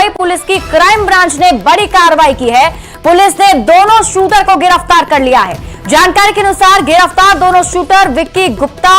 Mumbai police की crime branch ने बड़ी कार्रवाई की है। पुलिस ने दोनों शूटर को गिरफ्तार कर लिया है। जानकारी के अनुसार गिरफ्तार दोनों शूटर विक्की गुप्ता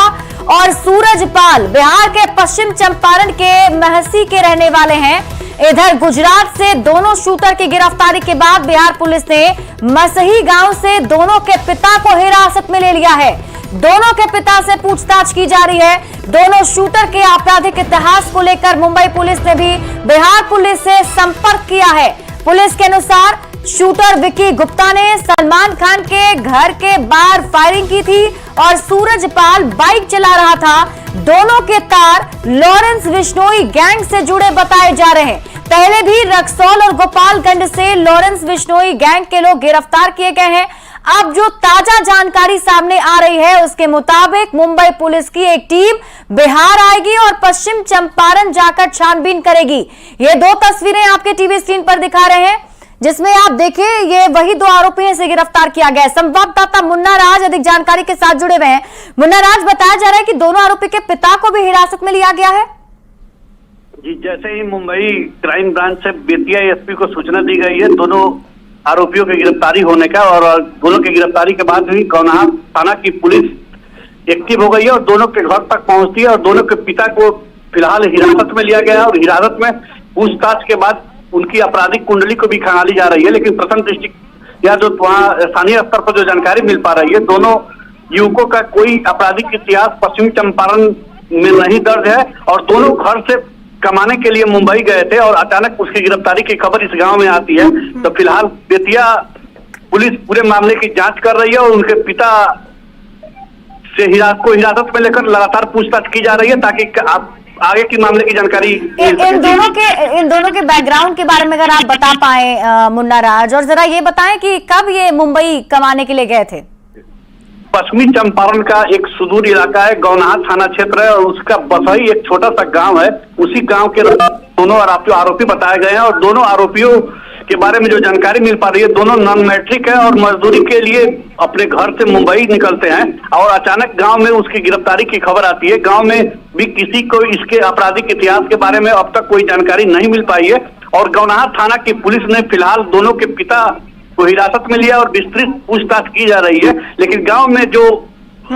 और सूरज पाल बिहार के पश्चिम चंपारण के महसी के रहने वाले हैं। इधर गुजरात से दोनों शूटर की गिरफ्तारी के बाद बिहार पुलिस ने मसही गांव से दोनों के पिता को हिरासत में ले लिया है। दोनों के पिता से पूछताछ की जा रही है। दोनों शूटर के आपराधिक इतिहास को लेकर मुंबई पुलिस ने भी बिहार पुलिस से संपर्क किया है। पुलिस के अनुसार शूटर विक्की गुप्ता ने सलमान खान के घर के बाहर फायरिंग की थी और सूरज पाल बाइक चला रहा था। दोनों के तार लॉरेंस बिश्नोई गैंग से जुड़े बताए जा रहे हैं। पहले भी रक्सौल और गोपालगंज से लॉरेंस बिश्नोई गैंग के लोग गिरफ्तार किए गए हैं। अब जो ताजा जानकारी सामने आ रही है उसके मुताबिक मुंबई पुलिस की एक टीम बिहार आएगी और पश्चिम चंपारण जाकर छानबीन करेगी। ये दो तस्वीरें आपके टीवी स्क्रीन पर दिखा रहे हैं जिसमें आप देखिए ये वही दो आरोपी हैं से गिरफ्तार किया गया है। संवाददाता मुन्ना राज अधिक जानकारी के साथ जुड़े हुए हैं। मुन्ना राज, बताया जा रहा है कि दोनों आरोपी के पिता को भी हिरासत में लिया गया है। जी, जैसे ही मुंबई क्राइम ब्रांच से बेतिया एसपी को सूचना दी गई है दोनों आरोपियों की गिरफ्तारी होने का, और दोनों की गिरफ्तारी के बाद ही गौनाहा थाना की पुलिस एक्टिव हो गई है और दोनों के घर तक पहुंचती है और दोनों के पिता को फिलहाल हिरासत में लिया गया है और हिरासत में पूछताछ के बाद उनकी आपराधिक कुंडली को भी खंगाली जा रही है। लेकिन प्रथम दृष्टि या जो वहाँ स्थानीय स्तर पर जो जानकारी मिल पा रही है, दोनों युवकों का कोई आपराधिक इतिहास पश्चिमी चंपारण में नहीं दर्ज है और दोनों घर से कमाने के लिए मुंबई गए थे और अचानक उसकी गिरफ्तारी की खबर इस गांव में आती है। तो फिलहाल बेतिया पुलिस पूरे मामले की जांच कर रही है और उनके पिता से हिरासत में लेकर लगातार पूछताछ की जा रही है ताकि आप आगे की मामले की जानकारी इन दोनों के बैकग्राउंड के बारे में अगर आप बता पाए मुन्ना राज, और जरा ये बताएं कि कब ये मुंबई कमाने के लिए गए थे। पश्चिमी चंपारण का एक सुदूर इलाका है, गौनाहा थाना क्षेत्र है और उसका बसई एक छोटा सा गांव है। उसी गांव के दोनों आरोपी बताए गए हैं और दोनों आरोपियों के बारे में जो जानकारी मिल पा रही है, दोनों नॉन मैट्रिक है और मजदूरी के लिए अपने घर से मुंबई निकलते हैं और अचानक गांव में उसकी गिरफ्तारी की खबर आती है। गांव में भी किसी को इसके आपराधिक इतिहास के बारे में अब तक कोई जानकारी नहीं मिल पाई है और गौनाहा थाना की पुलिस ने फिलहाल दोनों के पिता को हिरासत में लिया और विस्तृत पूछताछ की जा रही है। लेकिन गांव में जो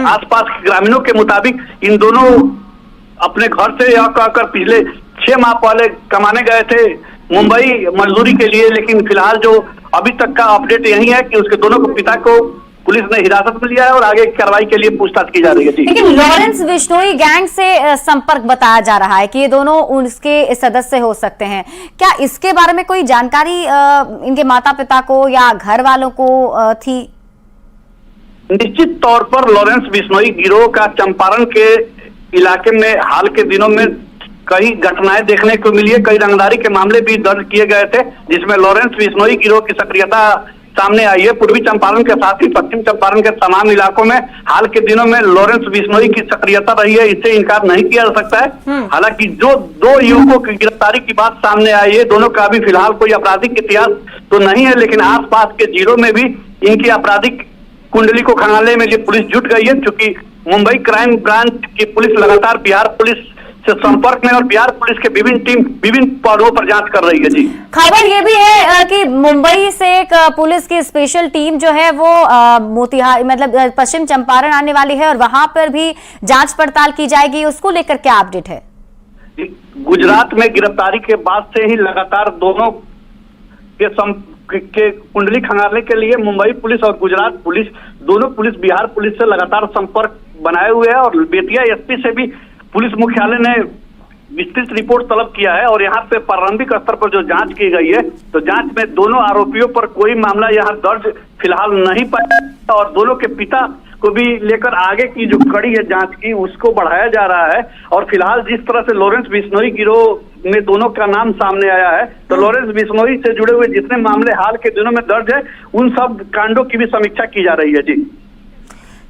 आसपास के ग्रामीणों के मुताबिक इन दोनों अपने घर से आकर पिछले 6 माह पहले कमाने गए थे मुंबई मजदूरी के लिए। लेकिन फिलहाल जो अभी तक का अपडेट यही है कि उसके दोनों को पिता को पुलिस ने हिरासत में लिया है और आगे कार्रवाई के लिए पूछताछ की जा रही है। लेकिन लॉरेंस बिश्नोई गैंग से संपर्क बताया जा रहा है कि ये दोनों उसके सदस्य हो सकते हैं। क्या इसके बारे में कोई जानकारी इनके माता पिता को या घर वालों को थी? निश्चित तौर पर लॉरेंस बिश्नोई गिरोह का चंपारण के इलाके में हाल के दिनों में कई घटनाएं देखने को मिली है। कई रंगदारी के मामले भी दर्ज किए गए थे जिसमें लॉरेंस बिश्नोई गिरोह की सक्रियता सामने आई है। पूर्वी चंपारण के साथ ही पश्चिम चंपारण के तमाम इलाकों में हाल के दिनों में लॉरेंस बिश्नोई की सक्रियता रही है, इससे इनकार नहीं किया जा सकता है। हालांकि जो दो युवकों की गिरफ्तारी की बात सामने आई है, दोनों का भी फिलहाल कोई आपराधिक इतिहास तो नहीं है, लेकिन आसपास के जिलों में भी इनकी आपराधिक कुंडली को खंगालने में पुलिस जुट गई है। चूंकि मुंबई क्राइम ब्रांच की पुलिस लगातार बिहार पुलिस से संपर्क में और बिहार पुलिस के विभिन्न पड़ों पर जांच कर रही है। जी, खबर ये भी है कि मुंबई से एक पुलिस की स्पेशल टीम जो है वो मोतिहारी मतलब पश्चिम चंपारण आने वाली है और वहां पर भी जांच पड़ताल की जाएगी। उसको लेकर क्या अपडेट है? गुजरात में गिरफ्तारी के बाद से ही लगातार दोनों के कुंडली खंगालने के लिए मुंबई पुलिस और गुजरात पुलिस दोनों पुलिस बिहार पुलिस से लगातार संपर्क बनाए हुए है और बेतिया एसपी से भी पुलिस मुख्यालय ने विस्तृत रिपोर्ट तलब किया है और यहाँ पे प्रारंभिक स्तर पर जो जांच की गई है तो जांच में दोनों आरोपियों पर कोई मामला यहाँ दर्ज फिलहाल नहीं पाया और दोनों के पिता को भी लेकर आगे की जो कड़ी है जांच की उसको बढ़ाया जा रहा है। और फिलहाल जिस तरह से लॉरेंस बिश्नोई गिरोह में दोनों का नाम सामने आया है तो लॉरेंस बिश्नोई से जुड़े हुए जितने मामले हाल के दिनों में दर्ज है उन सब कांडों की भी समीक्षा की जा रही है। जी,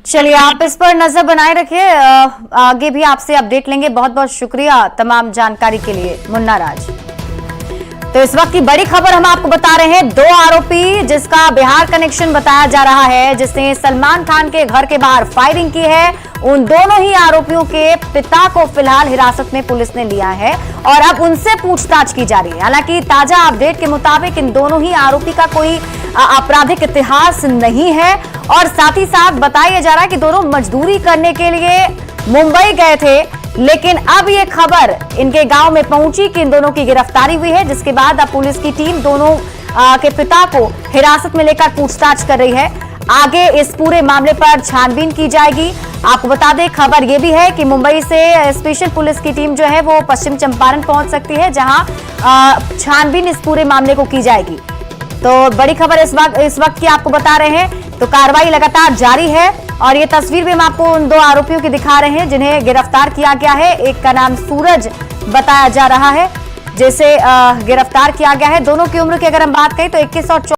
चलिए आप इस पर नजर बनाए रखिए, आगे भी आपसे अपडेट लेंगे। बहुत बहुत शुक्रिया तमाम जानकारी के लिए मुन्ना राज। तो इस वक्त की बड़ी खबर हम आपको बता रहे हैं, दो आरोपी जिसका बिहार कनेक्शन बताया जा रहा है, जिसने सलमान खान के घर के बाहर फायरिंग की है, उन दोनों ही आरोपियों के पिता को फिलहाल हिरासत में पुलिस ने लिया है और अब उनसे पूछताछ की जा रही है। हालांकि ताजा अपडेट के मुताबिक इन दोनों ही आरोपी का कोई आपराधिक इतिहास नहीं है और साथ ही साथ बताया जा रहा है कि दोनों मजदूरी करने के लिए मुंबई गए थे, लेकिन अब ये खबर इनके गांव में पहुंची कि इन दोनों की गिरफ्तारी हुई है, जिसके बाद अब पुलिस की टीम दोनों के पिता को हिरासत में लेकर पूछताछ कर रही है। आगे इस पूरे मामले पर छानबीन की जाएगी। आपको बता दें, खबर यह भी है कि मुंबई से स्पेशल पुलिस की टीम जो है वो पश्चिम चंपारण पहुंच सकती है, जहां छानबीन इस पूरे मामले को की जाएगी। तो बड़ी खबर इस वक्त की आपको बता रहे हैं। तो कार्रवाई लगातार जारी है और ये तस्वीर भी हम आपको उन दो आरोपियों की दिखा रहे हैं जिन्हें गिरफ्तार किया गया है। एक का नाम सूरज बताया जा रहा है, जिसे गिरफ्तार किया गया है। दोनों की उम्र की अगर हम बात करें तो 21 और